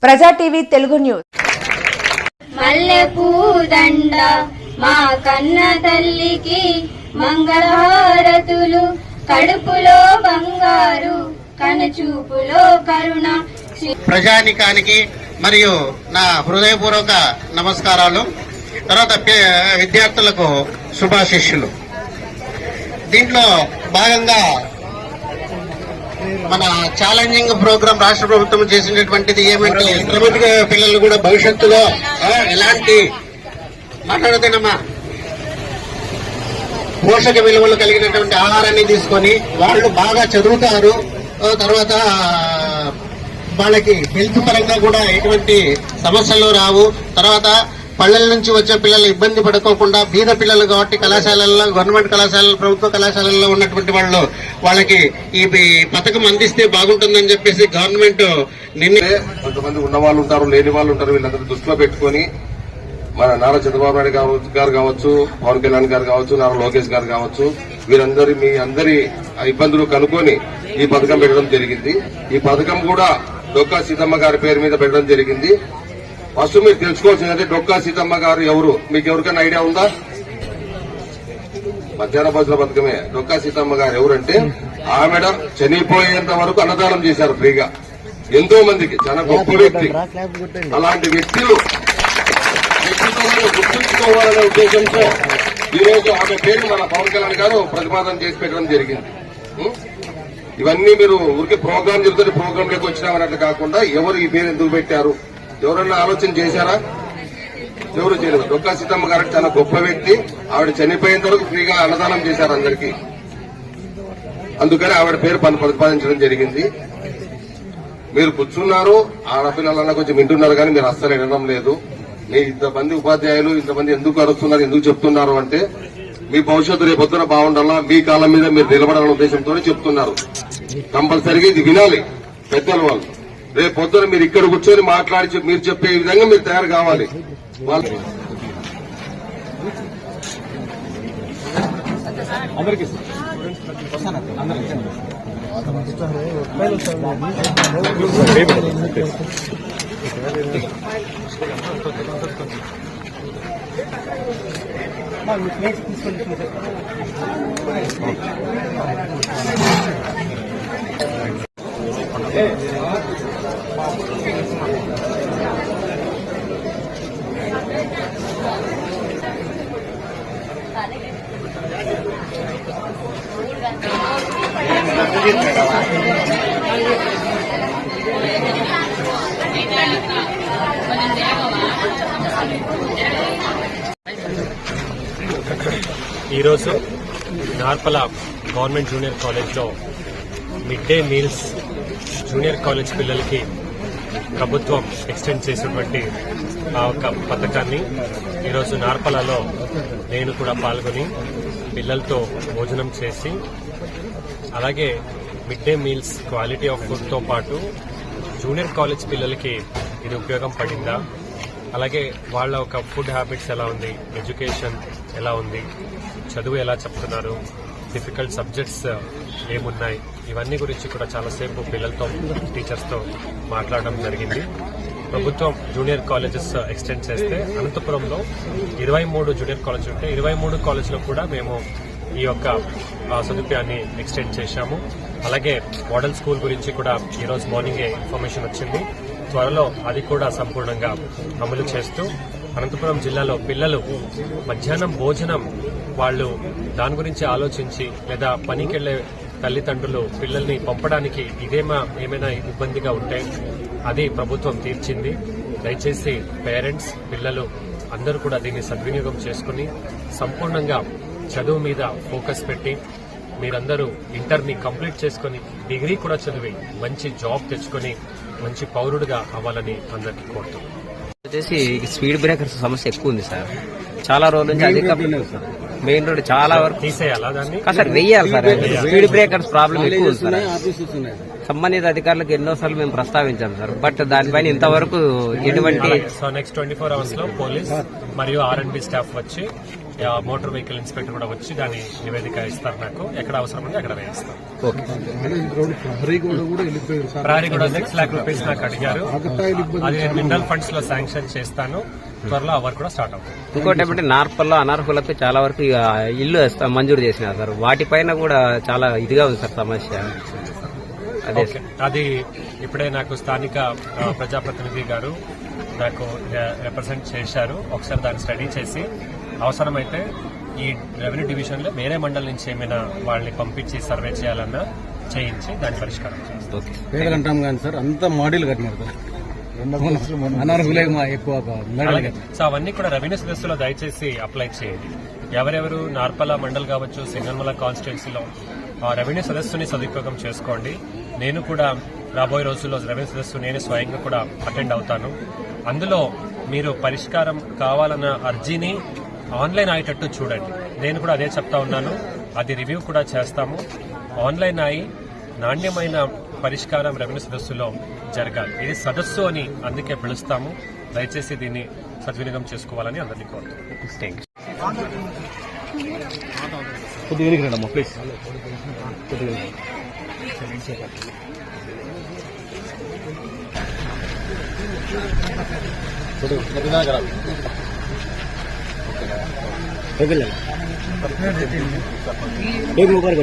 ప్రజా TV Telugu news. మల్లెపూదండ మా కన్న తల్లికి మంగళహారతులు, కడుపులో బంగారు కనుచూపులో కరుణ. ప్రజానికానికి మరియు నా హృదయపూర్వక నమస్కారాలు. తర్వాత విద్యార్థులకు శుభాశిష్యులు. దీంట్లో భాగంగా మన ఛాలెంజింగ్ ప్రోగ్రాం రాష్ట్ర ప్రభుత్వం చేసినటువంటిది ఏమంటే ఇంటర్మీడియట్ పిల్లలు కూడా భవిష్యత్తులో ఎలాంటి మాట్లాడుతున్నామా పోషక విలువలు కలిగినటువంటి ఆహారాన్ని తీసుకొని వాళ్ళు బాగా చదువుతారు. తర్వాత వాళ్ళకి హెల్త్ పరంగా కూడా ఎటువంటి సమస్యలు రావు. తర్వాత పల్లెల నుంచి వచ్చే పిల్లలు ఇబ్బంది పడుకోకుండా బీద పిల్లలు కాబట్టి కళాశాలల్లో, గవర్నమెంట్ కళాశాలలు, ప్రభుత్వ కళాశాలల్లో ఉన్నటువంటి వాళ్ళకి ఈ పథకం అందిస్తే బాగుంటుందని చెప్పేసి గవర్నమెంట్ కొంతమంది ఉన్న వాళ్ళు ఉంటారు, లేని వాళ్ళు ఉంటారు. వీళ్ళందరూ దృష్టిలో పెట్టుకుని మన నారా చంద్రబాబు నాయుడు గారు కావచ్చు, పవన్ కళ్యాణ్ గారు కావచ్చు, నారా లోకేష్ గారు కావచ్చు, వీరందరి మీ అందరి ఇబ్బందులు కనుక్కొని ఈ పథకం పెట్టడం జరిగింది. ఈ పథకం కూడా డొక్కా సీతమ్మ గారి పేరు మీద పెట్టడం జరిగింది. ఫస్ట్ మీరు తెలుసుకోవాల్సిందంటే డొక్కా సీతమ్మ గారు ఎవరు, మీకు ఎవరికైనా ఐడియా ఉందా? మధ్యాహ్న భోజన పథకమే. డొక్కా సీతమ్మ గారు ఎవరంటే ఆమెడ చనిపోయేంత వరకు అన్నదానం చేశారు ఫ్రీగా ఎంతో మందికి. చాలా గొప్ప వ్యక్తి. అలాంటి వ్యక్తులు గుర్తుంచుకోవాలనే ఉద్దేశంతో ఈ రోజు ఆమె పేరు మన పవన్ కళ్యాణ్ గారు ప్రతిపాదన చేసి పెట్టడం జరిగింది. ఇవన్నీ మీరు ఊరికి ప్రోగ్రాం జరుగుతుంది, ప్రోగ్రాం లోకి వచ్చినామన్నట్లు కాకుండా ఎవరు ఈ పేరు ఎందుకు పెట్టారు, ఎవరన్నా ఆలోచన చేశారా? ఎవరు చేయలేదు. డొక్కా సీతమ్మ గారు చాలా గొప్ప వ్యక్తి. ఆవిడ చనిపోయేంత వరకు ఫ్రీగా అన్నదానం చేశారు అందరికీ. అందుకని ఆవిడ పేరు ప్రతిపాదించడం జరిగింది. మీరు కూర్చున్నారు, ఆడపిల్లలన్నా కొంచెం వింటున్నారు కానీ మీరు అస్సలు వినడం లేదు. మీ ఇంతమంది ఉపాధ్యాయులు ఇంతమంది ఎందుకు అరుస్తున్నారు, ఎందుకు చెప్తున్నారు అంటే మీ భవిష్యత్తు రేపొద్దున బాగుండాలా, మీ కాలం మీద మీరు నిలబడాలనే ఉద్దేశంతోనే చెప్తున్నారు. కంపల్సరీగా ఇది వినాలి పెద్దల వాళ్ళు. రేపు పొద్దున మీరు ఇక్కడ కూర్చొని మాట్లాడి మీరు చెప్పే విధంగా మీరు తయారు కావాలి. ఈరోజు నార్పల గవర్నమెంట్ జూనియర్ కాలేజ్లో mid day meals junior college పిల్లలకి ప్రభుత్వం ఎక్స్టెండ్ చేసినటువంటి ఆ ఒక పథకాన్ని ఈరోజు నార్పలలో నేను కూడా పాల్గొని పిల్లలతో భోజనం చేసి, అలాగే mid day meals quality of ఫుడ్తో పాటు జూనియర్ కాలేజ్ పిల్లలకి ఇది ఉపయోగం పడిందా, అలాగే వాళ్ళ ఒక ఫుడ్ హ్యాబిట్స్ ఎలా ఉంది, ఎడ్యుకేషన్ ఎలా ఉంది, చదువు ఎలా చెప్తున్నారు, డిఫికల్ట్ సబ్జెక్ట్స్ ఏమున్నాయి, ఇవన్నీ గురించి కూడా చాలాసేపు పిల్లలతో, టీచర్స్తో మాట్లాడడం జరిగింది. ప్రభుత్వం జూనియర్ కాలేజెస్ ఎక్స్టెండ్ చేస్తే అనంతపురంలో 23 జూనియర్ కాలేజీలు ఉంటే 23 కాలేజీలో కూడా మేము ఈ యొక్క సదుపాయాన్ని ఎక్స్టెండ్ చేశాము. అలాగే మోడల్ స్కూల్ గురించి కూడా ఈరోజు మార్నింగే ఇన్ఫర్మేషన్ వచ్చింది. త్వరలో అది కూడా సంపూర్ణంగా అమలు చేస్తూ అనంతపురం జిల్లాలో పిల్లలు మధ్యాహ్నం భోజనం వాళ్ళు దాని గురించి ఆలోచించి, లేదా పనికెళ్లే తల్లిదండ్రులు పిల్లల్ని పంపడానికి ఏమైనా ఇబ్బందిగా ఉంటే అది ప్రభుత్వం తీర్చింది. దయచేసి పేరెంట్స్, పిల్లలు అందరూ కూడా దీన్ని సద్వినియోగం చేసుకుని సంపూర్ణంగా చదువు మీద ఫోకస్ పెట్టి మీరందరూ ఇంటర్ని కంప్లీట్ చేసుకుని డిగ్రీ కూడా చదివి మంచి జాబ్ తెచ్చుకొని మంచి పౌరుడిగా అవ్వాలని అందరికీ కోరుతున్నాను. వచ్చేసి స్పీడ్ బ్రేకర్స్ సమస్య ఎక్కువ ఉంది సార్. చాలా రోజుల నుంచి అధిక మెయిన్ రోడ్ చాలా వరకు తీసేయాలా దాన్ని? సార్ వెయ్యాలి సార్. స్పీడ్ బ్రేకర్స్ ప్రాబ్లం ఎక్కువ ఉంది సార్. సంబంధిత అధికారులకు ఎన్నోసార్లు మేము ప్రస్తావించాం సార్, బట్ దానిపైన ఇంతవరకు ఎటువంటి సో నెక్స్ట్ 24 hours లో పోలీస్ మరియు R&B స్టాఫ్ వచ్చి మోటార్ వెహికల్ ఇన్స్పెక్టర్ కూడా వచ్చి దాని నివేదిక ఇస్తారు. నాకు ఎక్కడ అవసరం ఉంటే అక్కడ వేయిస్తాం. ప్రహరీ కూడా 6 लाख రూపీస్ నాకు అడిగారు. అది నేను మినరల్ ఫండ్స్ లో శాంక్షన్ చేస్తాను. త్వరలో ఆ వర్క్ కూడా స్టార్ట్ అవుతుంది. ఇంకోటి ఏమంటే నార్పల్లో అనర్హులకు చాలా వరకు ఇక ఇల్లు మంజూరు చేసినారు సార్. వాటిపైన కూడా చాలా ఇదిగా ఉంది సార్ సమస్య. అదే ఓకే. అది ఇప్పుడే నాకు స్థానిక ప్రజాప్రతినిధి గారు నాకు రిప్రజెంట్ చేశారు. ఒకసారి దాన్ని స్టడీ చేసి అవసరమైతే ఈ రెవెన్యూ డివిజన్ లో వేరే మండలం నుంచి ఏమైనా వాళ్ళని పంపించి సర్వే చేయాలన్నా చేయించి దాని పరిష్కారం చేస్తాం. పేదలంటాం కానీ సార్ అంతా మోడీలు కట్టినారు సార్. అనర్హులే ఎక్కువ సో అవన్నీ కూడా రెవెన్యూ సదస్సులో దయచేసి అప్లై చేయండి. ఎవరెవరు నార్పల మండల్ కావచ్చు, సింగన్మల కాన్స్టిట్యున్సీలో రెవెన్యూ సదస్సుని సదుపయోగం చేసుకోండి. నేను కూడా రాబోయే రోజుల్లో రెవెన్యూ సదస్సు నేను స్వయంగా కూడా అటెండ్ అవుతాను. అందులో మీరు పరిష్కారం కావాలన్న అర్జీని ఆన్లైన్ అయ్యేటట్టు చూడండి. నేను కూడా అదే చెప్తా ఉన్నాను. అది రివ్యూ కూడా చేస్తాము. ఆన్లైన్ అయి నాణ్యమైన పరిష్కారం రెవెన్యూ సదస్సులో జరగాలి. ఇది సదస్సు అని అందుకే పిలుస్తాము. దయచేసి దీన్ని సద్వినియోగం చేసుకోవాలని అందరినీ కోరుతున్నాను. एक मुबारक